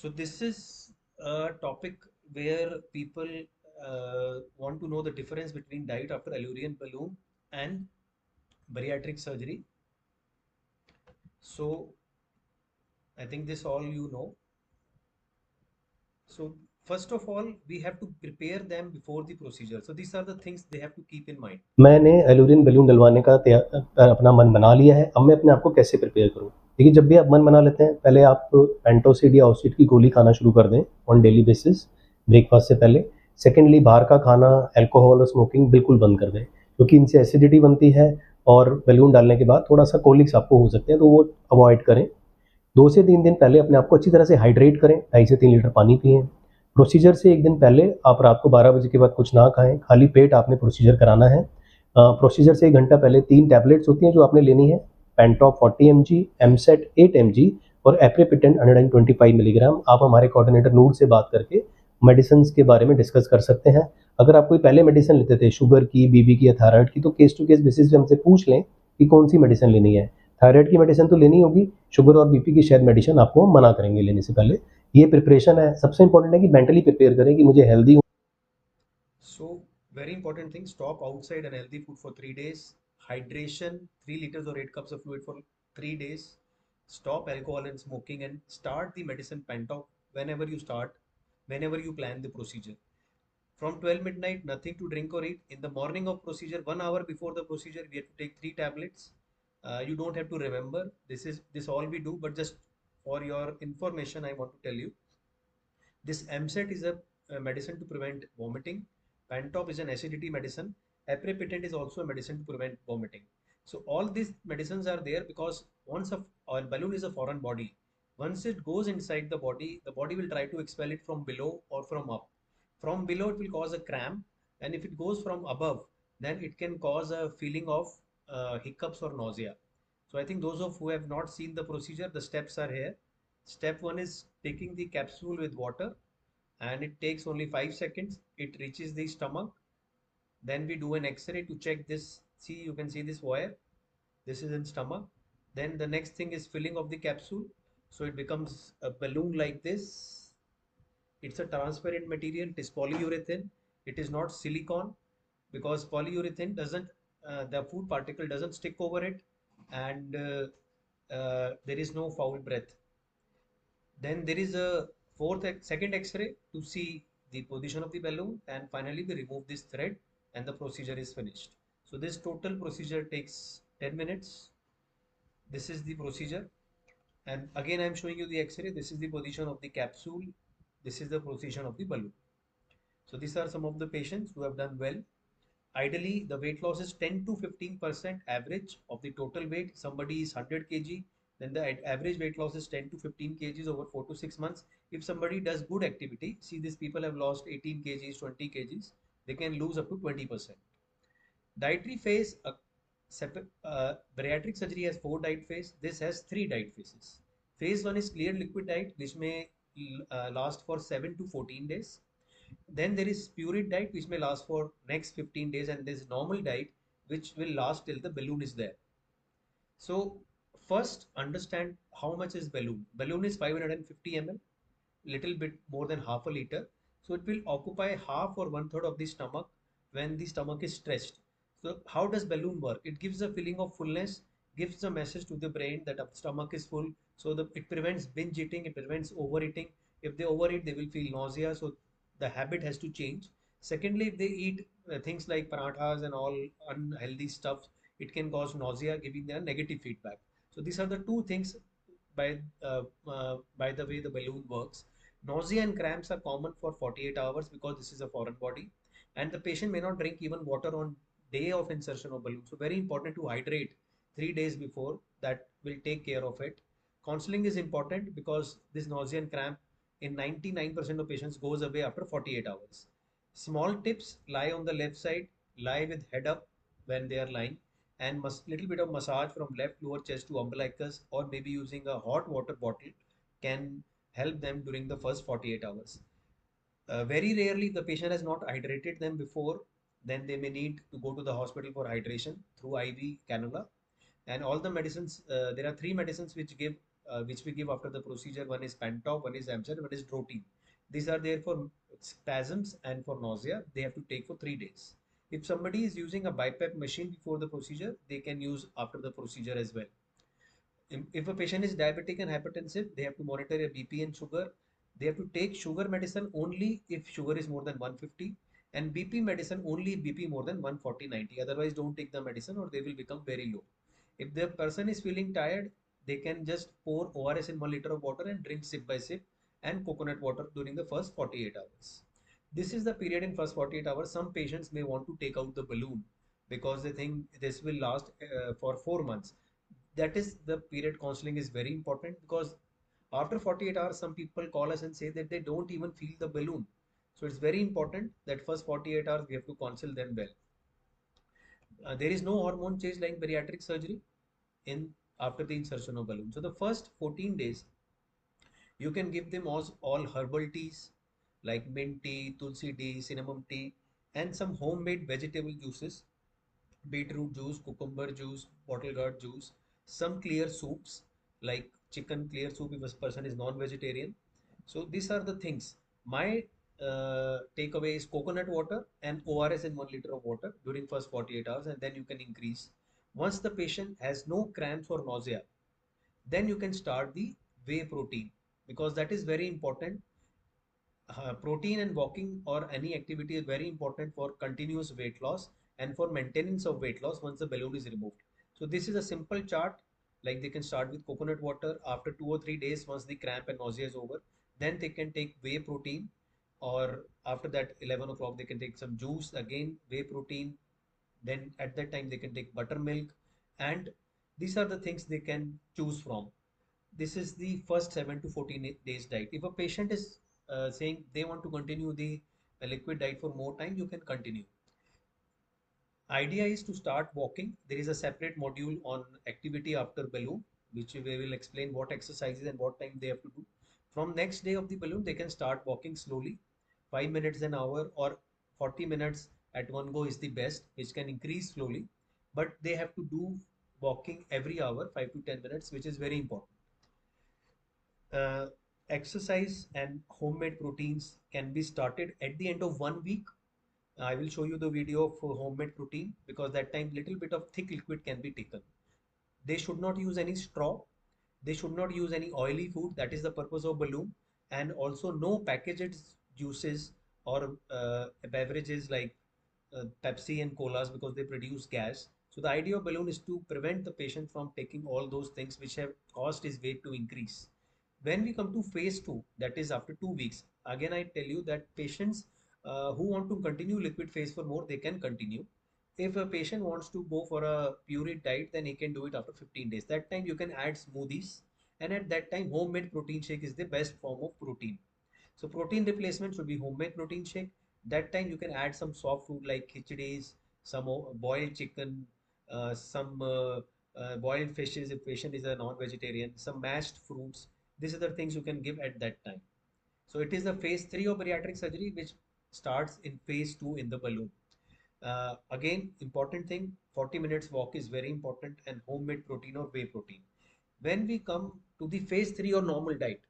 So this is a topic where people want to know the difference between diet after Allurion balloon and bariatric surgery. So I think this all you know. So first of all, we have to prepare them before the procedure. So these are the things they have to keep in mind. मैंने एलुरिन balloon डलवाने का अपना मन बना लिया है। अब मैं अपने आप को कैसे प्रिपेयर करूँ? देखिए, जब भी आप मन बना लेते हैं, पहले आप एंटासिड या ऑसिड की गोली खाना शुरू कर दें ऑन डेली बेसिस, ब्रेकफास्ट से पहले। सेकेंडली, बाहर का खाना, अल्कोहल और स्मोकिंग बिल्कुल बंद कर दें, क्योंकि इनसे एसिडिटी बनती है और बलून डालने के बाद थोड़ा सा कोलिक्स आपको हो सकते हैं, तो वो अवॉइड करें। 2 से 3 दिन पहले अपने आप को अच्छी तरह से हाइड्रेट करें, 2.5 से 3 लीटर पानी पिएं। प्रोसीजर से एक दिन पहले आप रात को 12 बजे के बाद कुछ ना खाएं, खाली पेट आपने प्रोसीजर कराना है। प्रोसीजर से 1 घंटा पहले 3 टैबलेट्स होती हैं जो आपने लेनी है, पेंटॉप 40 mg, एमसेट 8 mg और एप्रेपिटेंट 125 मिलीग्राम। आप हमारे कोऑर्डिनेटर नूर से बात करके मेडिसिन के बारे में डिस्कस कर सकते हैं। अगर आप कोई पहले मेडिसिन लेते थे, शुगर की, बीबी की या थायराइड की, तो केस टू केस बेसिस पे हमसे पूछ लें कि कौन सी मेडिसिन लेनी है। थायराइड की मेडिसिन तो लेनी होगी, शुगर और बीपी की शायद मेडिसिन आपको मना करेंगे लेने से पहले। ये प्रिपरेशन है, सबसे इंपॉर्टेंट है कि मेंटली प्रिपेयर करें कि मुझे healthy So very important thing, stop outside unhealthy food for 3 days. Hydration, 3 liters or 8 cups of fluid for 3 days. Stop alcohol and smoking and start the medicine Pantop whenever you start, whenever you plan the procedure. From 12 midnight, nothing to drink or eat. In the morning of procedure, 1 hour before the procedure, we have to take 3 tablets. You don't have to remember. This all we do, but just for your information, I want to tell you this MSET is a medicine to prevent vomiting. Pantop is an acidity medicine. Aprepitant is also a medicine to prevent vomiting. So all these medicines are there because once a balloon is a foreign body, once it goes inside the body will try to expel it from below or from up. From below, it will cause a cramp, and if it goes from above, then it can cause a feeling of hiccups or nausea. So I think those of who have not seen the procedure, the steps are here. Step one is taking the capsule with water, and it takes only 5 seconds. It reaches the stomach. Then we do an x-ray to check this. See, you can see this wire. This is in stomach. Then the next thing is filling of the capsule. So it becomes a balloon like this. It's a transparent material. It is polyurethane. It is not silicone because polyurethane doesn't, the food particle doesn't stick over it, and there is no foul breath. Then there is a second X-ray to see the position of the balloon, and finally we remove this thread and the procedure is finished. So this total procedure takes 10 minutes. This is the procedure, and again I am showing you the X-ray. This is the position of the capsule. This is the position of the balloon. So these are some of the patients who have done well. Ideally, the weight loss is 10 to 15% average of the total weight. Somebody is 100 kg, then the average weight loss is 10 to 15 kgs over 4 to 6 months. If somebody does good activity, see these people have lost 18 kgs, 20 kgs, they can lose up to 20%. Dietary phase, bariatric surgery has 4 diet phase. This has 3 diet phases. Phase 1 is clear liquid diet, which may last for 7 to 14 days. Then there is pureed diet, which may last for next 15 days, and there's normal diet, which will last till the balloon is there. So first understand how much is balloon. Balloon is 550 ml, little bit more than half a liter. So it will occupy half or 1/3 of the stomach when the stomach is stretched. So how does balloon work? It gives a feeling of fullness, gives a message to the brain that the stomach is full. So it prevents binge eating, it prevents overeating. If they overeat, they will feel nausea. So the habit has to change. Secondly, if they eat things like parathas and all unhealthy stuff, it can cause nausea, giving them negative feedback. So these are the two things by the way the balloon works. Nausea and cramps are common for 48 hours because this is a foreign body, and the patient may not drink even water on day of insertion of balloon. So very important to hydrate 3 days before. That will take care of it. Counseling is important because this nausea and cramp in 99% of patients goes away after 48 hours. Small tips: lie on the left side, lie with head up when they are lying, and little bit of massage from left lower chest to umbilicus, or maybe using a hot water bottle can help them during the first 48 hours. Very rarely the patient has not hydrated them before, then they may need to go to the hospital for hydration through IV cannula. And all the medicines, there are 3 medicines which give which we give after the procedure. One is Pantop, one is Amgen, one is Drotin. These are there for spasms and for nausea. They have to take for 3 days. If somebody is using a BiPAP machine before the procedure, they can use after the procedure as well. If a patient is diabetic and hypertensive, they have to monitor a BP and sugar. They have to take sugar medicine only if sugar is more than 150, and BP medicine only if BP more than 140/90. Otherwise, don't take the medicine or they will become very low. If the person is feeling tired, they can just pour ORS in 1 liter of water and drink sip by sip and coconut water during the first 48 hours. This is the period in first 48 hours. Some patients may want to take out the balloon because they think this will last for 4 months. That is the period. Counseling is very important because after 48 hours some people call us and say that they don't even feel the balloon. So it's very important that first 48 hours we have to counsel them well. There is no hormone change like bariatric surgery in after the insertion of balloon. So the first 14 days you can give them all herbal teas like mint tea, tulsi tea, cinnamon tea, and some homemade vegetable juices: beetroot juice, cucumber juice, bottle gourd juice, some clear soups like chicken clear soup if a person is non-vegetarian. So these are the things. My takeaway is coconut water and ORS in 1 liter of water during first 48 hours, and then you can increase. Once the patient has no cramps or nausea, then you can start the whey protein, because that is very important. Protein and walking or any activity is very important for continuous weight loss and for maintenance of weight loss once the balloon is removed. So this is a simple chart. Like they can start with coconut water. After 2 or 3 days, once the cramp and nausea is over, then they can take whey protein. Or after that 11 o'clock they can take some juice, again whey protein. Then at that time they can take buttermilk, and these are the things they can choose from. This is the first 7 to 14 days diet. If a patient is saying they want to continue the liquid diet for more time, you can continue. Idea is to start walking. There is a separate module on activity after balloon, which we will explain what exercises and what time they have to do. From next day of the balloon, they can start walking slowly, 5 minutes an hour or 40 minutes at one go is the best, which can increase slowly. But they have to do walking every hour, 5 to 10 minutes, which is very important. uh, Exercise and homemade proteins can be started at the end of 1 week. I will show you the video of homemade protein, because that time little bit of thick liquid can be taken. They should not use any straw. They should not use any oily food. That is the purpose of balloon. And also no packaged juices or beverages like Pepsi and colas, because they produce gas. So the idea of balloon is to prevent the patient from taking all those things which have caused his weight to increase. When we come to phase 2, that is after 2 weeks, again I tell you that patients who want to continue liquid phase for more, they can continue. If a patient wants to go for a purine diet, then he can do it after 15 days. That time you can add smoothies, and at that time homemade protein shake is the best form of protein. So protein replacement should be homemade protein shake. That time you can add some soft food like khichdis, some boiled chicken, some boiled fishes if patient is a non-vegetarian, some mashed fruits. These are the things you can give at that time. So it is the phase 3 of bariatric surgery which starts in phase 2 in the balloon. Again, important thing, 40 minutes walk is very important, and homemade protein or whey protein. When we come to the phase 3 or normal diet,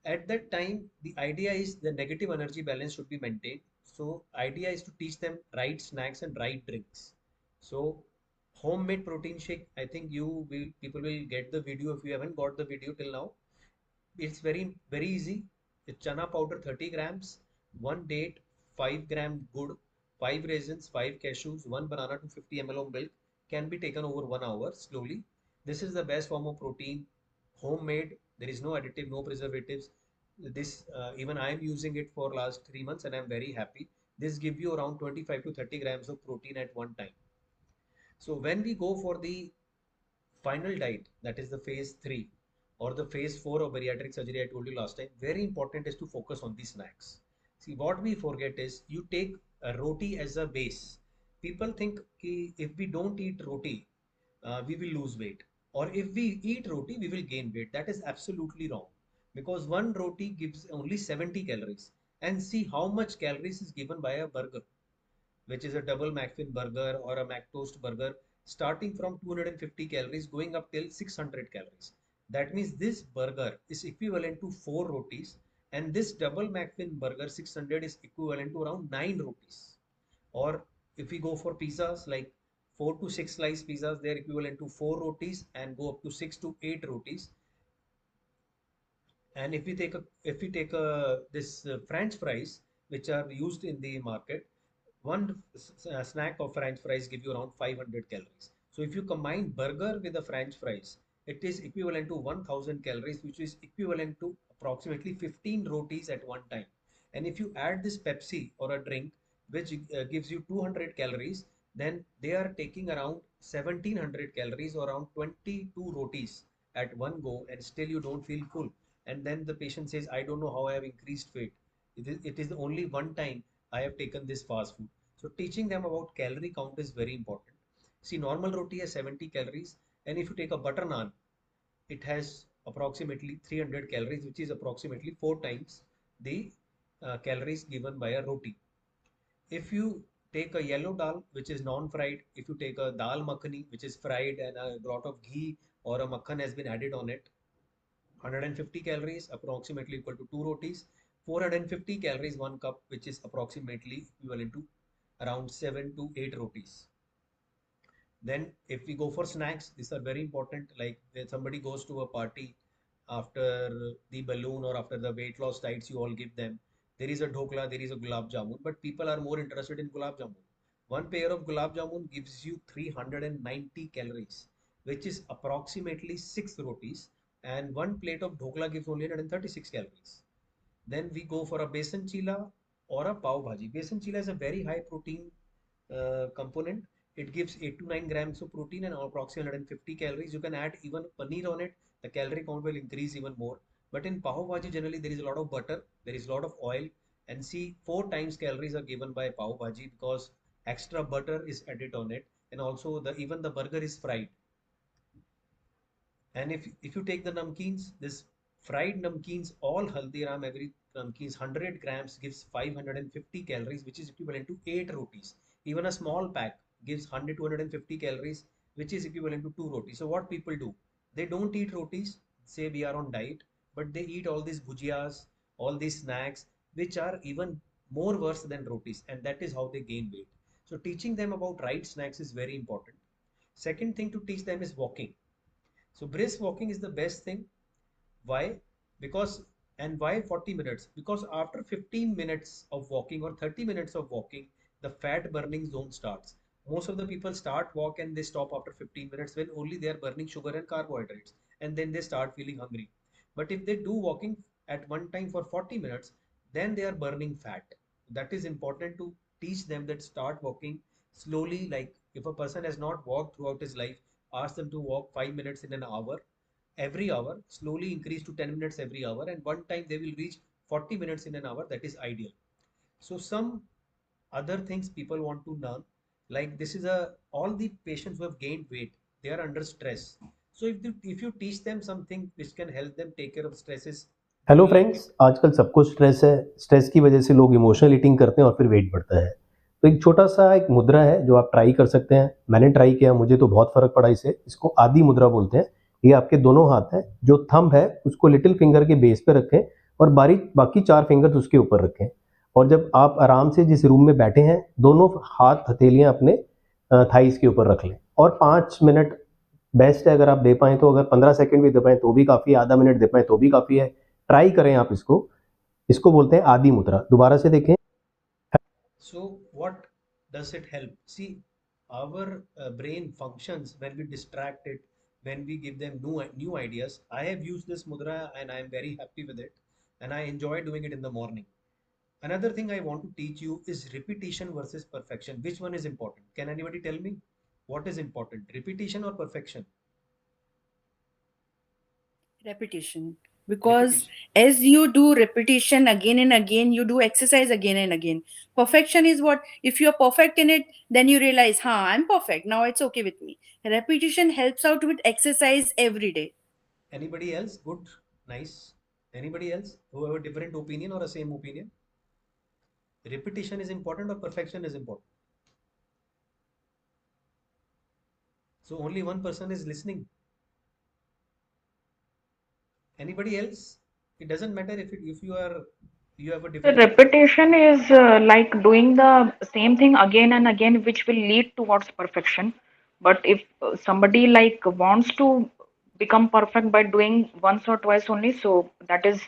at that time, the idea is the negative energy balance should be maintained. So idea is to teach them right snacks and right drinks. So homemade protein shake, I think people will get the video if you haven't got the video till now. It's very easy. The chana powder 30 grams, one date, 5 gram good, 5 raisins, 5 cashews, one banana to 50 ml of milk can be taken over 1 hour slowly. This is the best form of protein, homemade. There is no additive, no preservatives. This even I am using it for last 3 months and I'm very happy. This gives you around 25 to 30 grams of protein at one time. So when we go for the final diet, that is the phase 3 or the phase 4 of bariatric surgery I told you last time, very important is to focus on the snacks. See, what we forget is you take a roti as a base. People think ki if we don't eat roti, we will lose weight, or if we eat roti, we will gain weight. That is absolutely wrong, because one roti gives only 70 calories. And see how much calories is given by a burger, which is a double McFin burger or a McToast burger, starting from 250 calories going up till 600 calories. That means this burger is equivalent to 4 rotis, and this double McFin burger 600 is equivalent to around 9 rotis. Or if we go for pizzas, like 4 to 6 slice pizzas, they're equivalent to 4 rotis and go up to 6 to 8 rotis. And if we take a this French fries, which are used in the market, one snack of French fries give you around 500 calories. So if you combine burger with the French fries, it is equivalent to 1000 calories, which is equivalent to approximately 15 rotis at one time. And if you add this Pepsi or a drink, which gives you 200 calories, then they are taking around 1700 calories or around 22 rotis at one go, and still you don't feel full. And then the patient says, I don't know how I have increased weight. It is the only one time I have taken this fast food. So teaching them about calorie count is very important. See, normal roti has 70 calories, and if you take a butter naan, it has approximately 300 calories, which is approximately 4 times the calories given by a roti. If you take a yellow dal, which is non-fried, if you take a dal makhani, which is fried and a lot of ghee or a makhan has been added on it, 150 calories, approximately equal to 2 rotis. 450 calories, 1 cup, which is approximately equivalent to around 7 to 8 rotis. Then if we go for snacks, these are very important. Like when somebody goes to a party after the balloon or after the weight loss diets you all give them, there is a dhokla, there is a gulab jamun, but people are more interested in gulab jamun. One pair of gulab jamun gives you 390 calories, which is approximately 6 rotis, and one plate of dhokla gives only 136 calories. Then we go for a besan chila or a pav bhaji. Besan chila is a very high protein component. It gives 8 to 9 grams of protein and approximately 150 calories. You can add even paneer on it. The calorie count will increase even more. But in pav bhaji, generally there is a lot of butter, there is a lot of oil, and see 4 times calories are given by pav bhaji because extra butter is added on it, and also the even the burger is fried. And if you take the namkeens, this fried namkeens, all Haldiram, every namkeens 100 grams gives 550 calories, which is equivalent to 8 rotis. Even a small pack gives 100 to 150 calories, which is equivalent to 2 rotis. So what people do? They don't eat rotis, say we are on diet, but they eat all these bhujiyas, all these snacks, which are even more worse than rotis, and that is how they gain weight. So teaching them about right snacks is very important. Second thing to teach them is walking. So brisk walking is the best thing. Why? Because, and why 40 minutes? Because after 15 minutes of walking or 30 minutes of walking, the fat burning zone starts. Most of the people start walk and they stop after 15 minutes when only they are burning sugar and carbohydrates, and then they start feeling hungry. But if they do walking at one time for 40 minutes, then they are burning fat. That is important to teach them, that start walking slowly. Like if a person has not walked throughout his life, ask them to walk 5 minutes in an hour, every hour, slowly increase to 10 minutes every hour, and one time they will reach 40 minutes in an hour. That is ideal. So some other things people want to learn, like this is a all the patients who have gained weight, they are under stress. So if you teach them something which can help them take care of stresses, they hello will like friends, it. आजकल सबको stress है। Stress की वजह से लोग emotional eating करते हैं और फिर वेट बढ़ता है। तो एक छोटा सा एक मुद्रा है जो आप ट्राई कर सकते हैं। मैंने ट्राई किया, मुझे तो बहुत फ़र्क पड़ा इससे। इसको आदि मुद्रा बोलते हैं। ये आपके दोनों हाथ हैं, जो थंब है उसको लिटिल फिंगर के बेस पे रखें और बाकी 4 फिंगर्स उसके ऊपर रखें। और जब आप आराम से जिस रूम में बैठे हैं, दोनों हाथ हथेलियाँ अपने थाइज़ के ऊपर रख लें और 5 मिनट बेस्ट है। अगर आप दे पाएँ तो, अगर 15 सेकंड भी दे पाएँ तो भी काफ़ी है, आधा मिनट दे पाएँ तो भी काफ़ी है। ट्राई करें आप इसको। इसको बोलते हैं आदि मुद्रा। दोबारा से देखें। So what does it help? See, our brain functions when we distract it, when we give them new ideas. I have used this mudra and I am very happy with it, and I enjoy doing it in the morning. Another thing I want to teach you is repetition versus perfection. Which one is important? Can anybody tell me what is important? Repetition or perfection? Repetition. Because Repetition. as you do repetition again and again, you do exercise again and again. Perfection is what, if you're perfect in it, then you realize, I'm perfect, now it's okay with me. Repetition helps out with exercise every day. Anybody else? Good, nice. Anybody else who have a different opinion or a same opinion? Repetition is important or perfection is important? So only one person is listening. Anybody else? It doesn't matter if you have a So different opinion. repetition is like doing the same thing again and again, which will lead towards perfection. But if somebody like wants to become perfect by doing once or twice only, so that is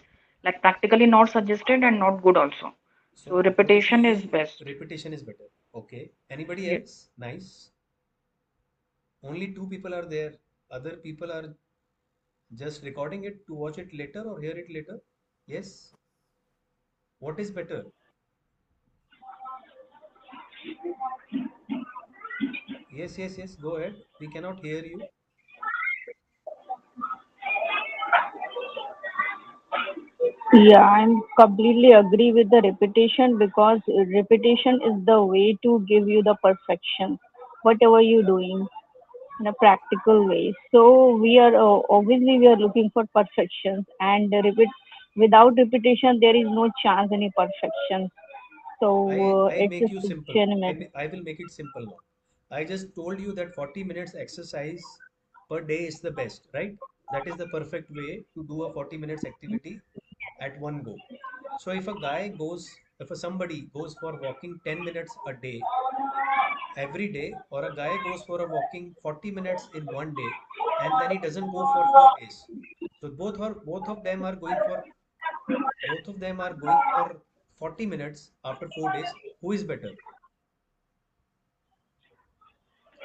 like practically not suggested and not good also. So So according to repetition is you, best. repetition is better. Okay. Anybody Yeah. else? Nice. Only two people are there. Other people are just recording it to watch it later or hear it later. Yes. What is better? Yes, yes, yes. Go ahead. We cannot hear you. Yeah, I'm completely agree with the repetition because repetition is the way to give you the perfection, whatever you're doing in a practical way. So we are obviously we are looking for perfection and repeat without repetition there is no chance any perfection. So I it's make you just simple. genuine. I will make it simple now. I just told you that 40 minutes exercise per day is the best, right? That is the perfect way to do a 40 minutes activity at one go. So if somebody goes for walking 10 minutes a day every day, or a guy goes for a walking 40 minutes in one day, and then he doesn't go for 4 days. So both of them are going for 40 minutes after 4 days. Who is better?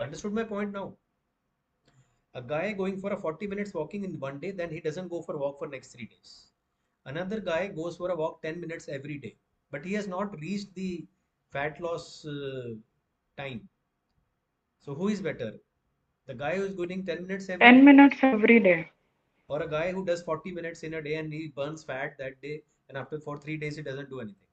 Understood my point now? A guy going for a 40 minutes walking in one day, then he doesn't go for a walk for next 3 days. Another guy goes for a walk 10 minutes every day, but he has not reached the fat loss time. So who is better? The guy who is going 10 minutes every 10 day, minutes every day. or a guy who does 40 minutes in a day and he burns fat that day, and after for 3 days he doesn't do anything.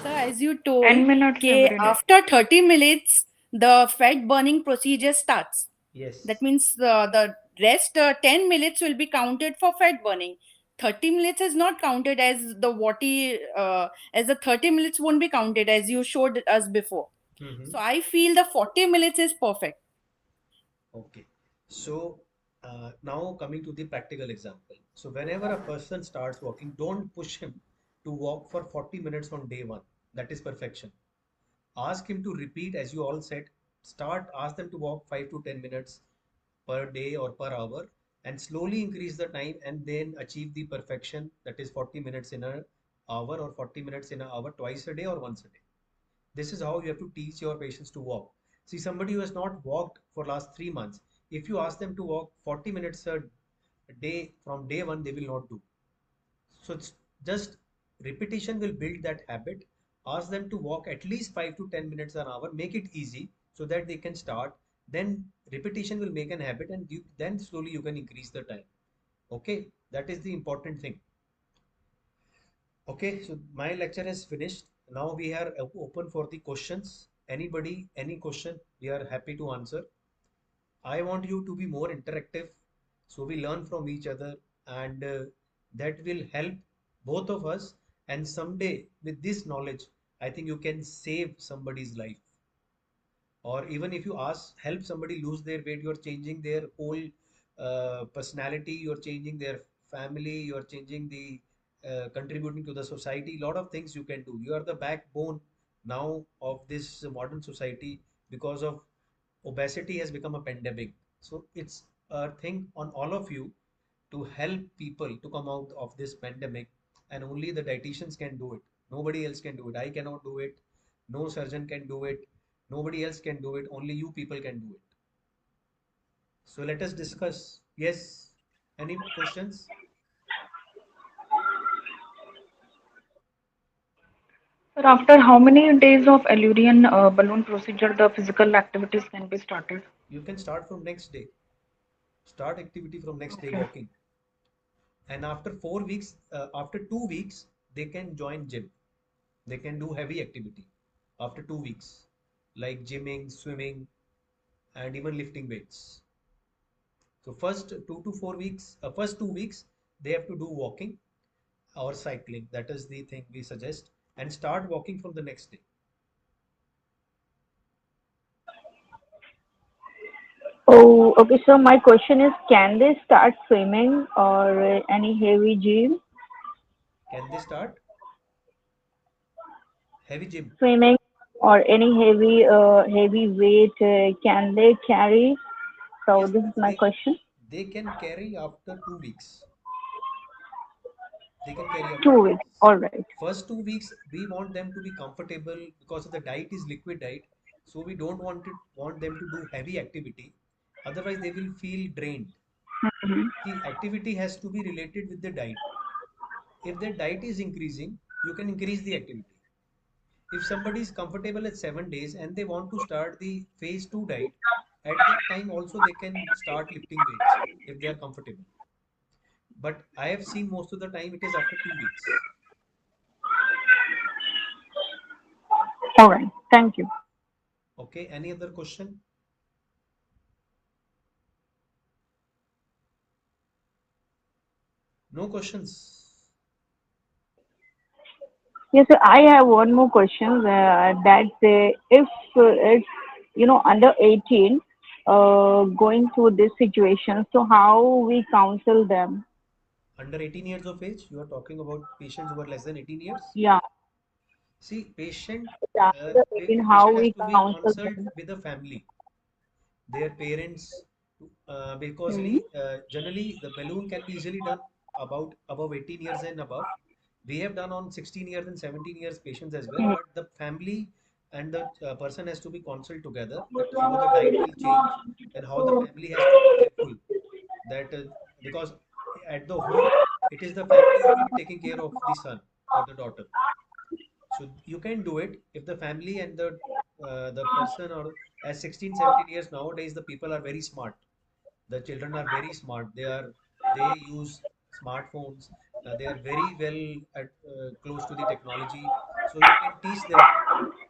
So as you told, 10 minutes okay, every day. after 30 minutes, the fat burning procedure starts. That Yes. means the rest 10 minutes will be counted for fat burning. 30 minutes is not counted as the 30 minutes won't be counted as you showed us before. Hmm. So I feel the 40 minutes is perfect. Okay. So now coming to the practical example. So whenever a person starts walking, don't push him to walk for 40 minutes on day one. That is perfection. Ask him to repeat, as you all said. Ask them to walk 5 to 10 minutes per day or per hour, and slowly increase the time and then achieve the perfection, that is 40 minutes in an hour or 40 minutes in an hour twice a day or once a day. This is how you have to teach your patients to walk. See, somebody who has not walked for last 3 months, if you ask them to walk 40 minutes a day from day one, they will not do. So it's just repetition will build that habit. Ask them to walk at least 5 to 10 minutes an hour. Make it easy so that they can start. Then repetition will make an habit, and then slowly you can increase the time. Okay, that is the important thing. Okay, so my lecture is finished. Now we are open for the questions. Anybody, any question, we are happy to answer. I want you to be more interactive so we learn from each other, and that will help both of us. And someday, with this knowledge, I think you can save somebody's life. Or even if you help somebody lose their weight, you're changing their whole personality, you're changing their family, you're changing the contributing to the society. A lot of things you can do. You are the backbone now of this modern society, because of obesity has become a pandemic. So it's a thing on all of you to help people to come out of this pandemic, and only the dietitians can do it. Nobody else can do it. I cannot do it. No surgeon can do it. Nobody else can do it. Only you people can do it. So let us discuss. Yes. Any questions? Sir, after how many days of Allurion balloon procedure the physical activities can be started? You can start from next day. Start activity from next day Okay. walking. And after 4 weeks, after 2 weeks, they can join gym. They can do heavy activity after 2 weeks, like gymming, swimming, and even lifting weights. So first 2 weeks, they have to do walking or cycling. That is the thing we suggest, and start walking from the next day. Oh, okay. So my question is, can they start swimming or any heavy gym? Can they start heavy gym? Swimming or any heavy weight can they carry? So Yes, this is my question. they can carry after 2 weeks. They can carry after 2 weeks. 2 weeks. All right. First 2 weeks, we want them to be comfortable because of the diet is liquid diet. So we don't want them to do heavy activity. Otherwise, they will feel drained. Mhm. See, activity has to be related with the diet. If their diet is increasing, you can increase the activity. If somebody is comfortable at 7 days and they want to start the phase 2 diet, at that time also they can start lifting weights if they are comfortable. But I have seen most of the time it is after 2 weeks. All right. Thank you. Okay, any other question? No questions. Yes, sir, I have one more question. That if it's under 18, going through this situation, so how we counsel them? Under 18 years of age, you are talking about patients who are less than 18 years. Yeah, See, yeah, under 18, how patient has we to be counsel consulted them? with the family, their parents, because Hmm. generally the balloon can be easily done about above 18 years and above. We have done on 16 years and 17 years patients as well, but the family and the person has to be consulted together that how the diet will change and how the family has to be careful that because at the home it is the family who will be taking care of the son or the daughter. So you can do it if the family and the person or as 16 17 years nowadays the people are very smart. The children are very smart. They use smartphones. They are very well close to the technology. So you can teach them that.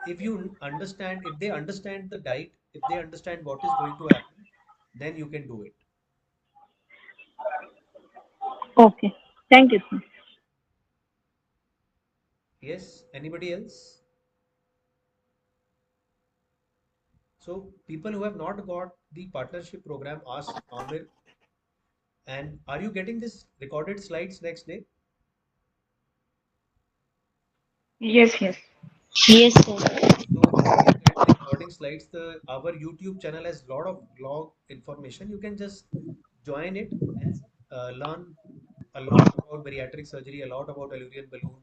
If they understand the diet, if they understand what is going to happen, then you can do it. Okay. Thank you, sir. Yes. Anybody else? So people who have not got the partnership program, ask Amir. And are you getting this recorded slides next day? Yes, yes. Yes, sir. So you'll get the recording slides. The our YouTube channel has a lot of blog information. You can just join it and learn a lot about bariatric surgery, a lot about Allurion balloon.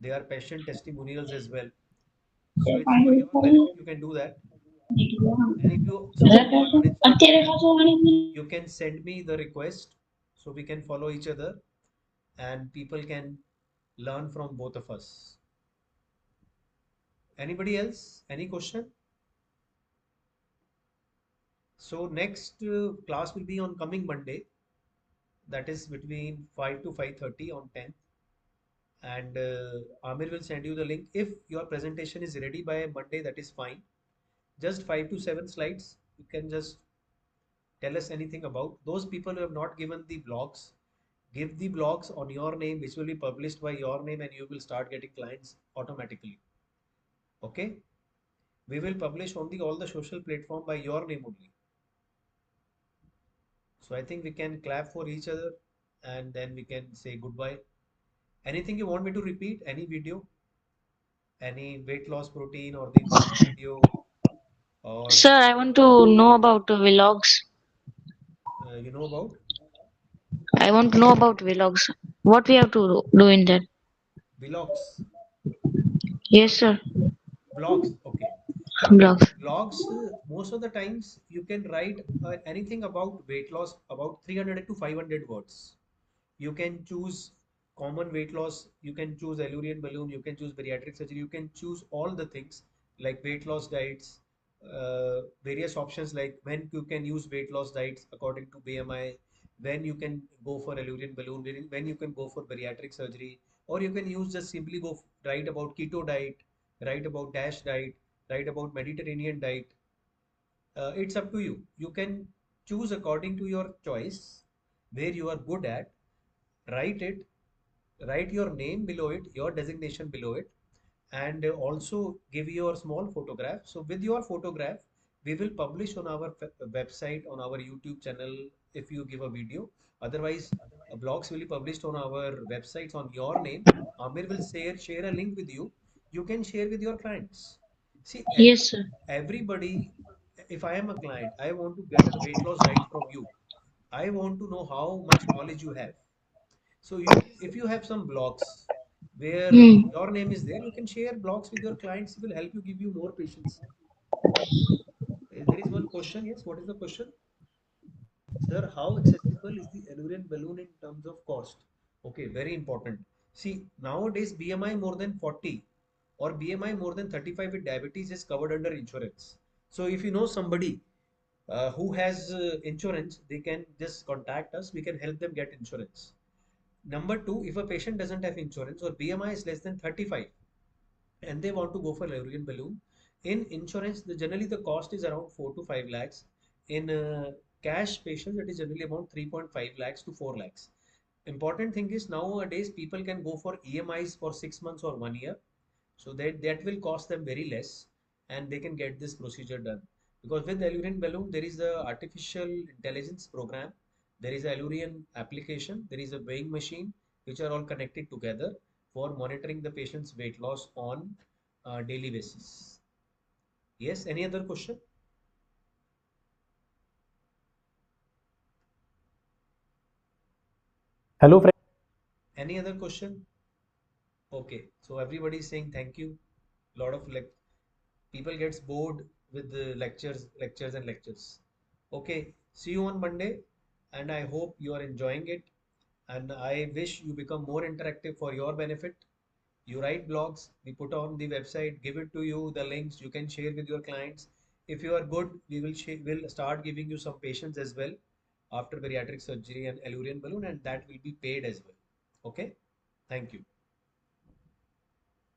There are patient testimonials as well. So it's for your benefit. You can do that. And if you suppose you are on Instagram, you can send me the request so we can follow each other and people can learn from both of us. Anybody else? Any question? So next class will be on coming Monday. That is between 5 to 5:30 on 10th. And Amir will send you the link. If your presentation is ready by Monday, that is fine. Just 5 to 7 slides. You can just tell us anything about those people who have not given the blogs. Give the blogs on your name, which will be published by your name, and you will start getting clients automatically. Okay? We will publish on the all the social platform by your name only. So I think we can clap for each other and then we can say goodbye. Anything you want me to repeat? Any video? Any weight loss protein or the balloon video or Sir, I want to know about vlogs. you know about I want to know about vlogs. What we have to do in that? vlogs? Yes, sir. Blogs. Okay. Vlogs. Blogs, most of the times you can write anything about weight loss about 300 to 500 words. You can choose common weight loss, you can choose Allurion balloon, you can choose bariatric surgery, you can choose all the things like weight loss diets, various options like when you can use weight loss diets according to BMI, when you can go for Allurion balloon, when you can go for bariatric surgery, or you can use just simply write about keto diet, write about DASH diet, write about Mediterranean diet. It's up to you. You can choose according to your choice where you are good at, write it, write your name below it, your designation below it, and also give your small photograph. So with your photograph We will publish on our website, on our YouTube channel if you give a video. Otherwise, blogs will be published on our websites on your name. Amir will share a link with you. You can share with your clients. See, Yes, sir. everybody, if I am a client, I want to get a weight loss diet from you. I want to know how much knowledge you have. So if you have some blogs where Hmm. your name is there, you can share blogs with your clients. It will help you give you more patients. There is one question. Yes, what is the question? Sir, how accessible is the Allurion balloon in terms of cost? Okay, very important. See, nowadays BMI more than 40 or BMI more than 35 with diabetes is covered under insurance. So if you know somebody who has insurance, they can just contact us. We can help them get insurance. Number two, if a patient doesn't have insurance or BMI is less than 35 and they want to go for Allurion balloon, in insurance, generally the cost is around 4 to 5 lakhs. In cash patients, it is generally about 3.5 lakhs to 4 lakhs. Important thing is nowadays people can go for EMIs for 6 months or 1 year, so that will cost them very less, and they can get this procedure done. Because with the Allurion balloon, there is a artificial intelligence program, there is a Allurion application, there is a weighing machine, which are all connected together for monitoring the patient's weight loss on a daily basis. Yes, any other question? Hello, friends. Any other question? Okay, so everybody is saying thank you. Lot of people gets bored with the lectures and lectures. Okay, see you on Monday, and I hope you are enjoying it. And I wish you become more interactive for your benefit. You write blogs, we put on the website, give it to you, the links you can share with your clients. If you are good, will start giving you some patients as well after bariatric surgery and Allurion balloon, and that will be paid as well. Okay, thank you.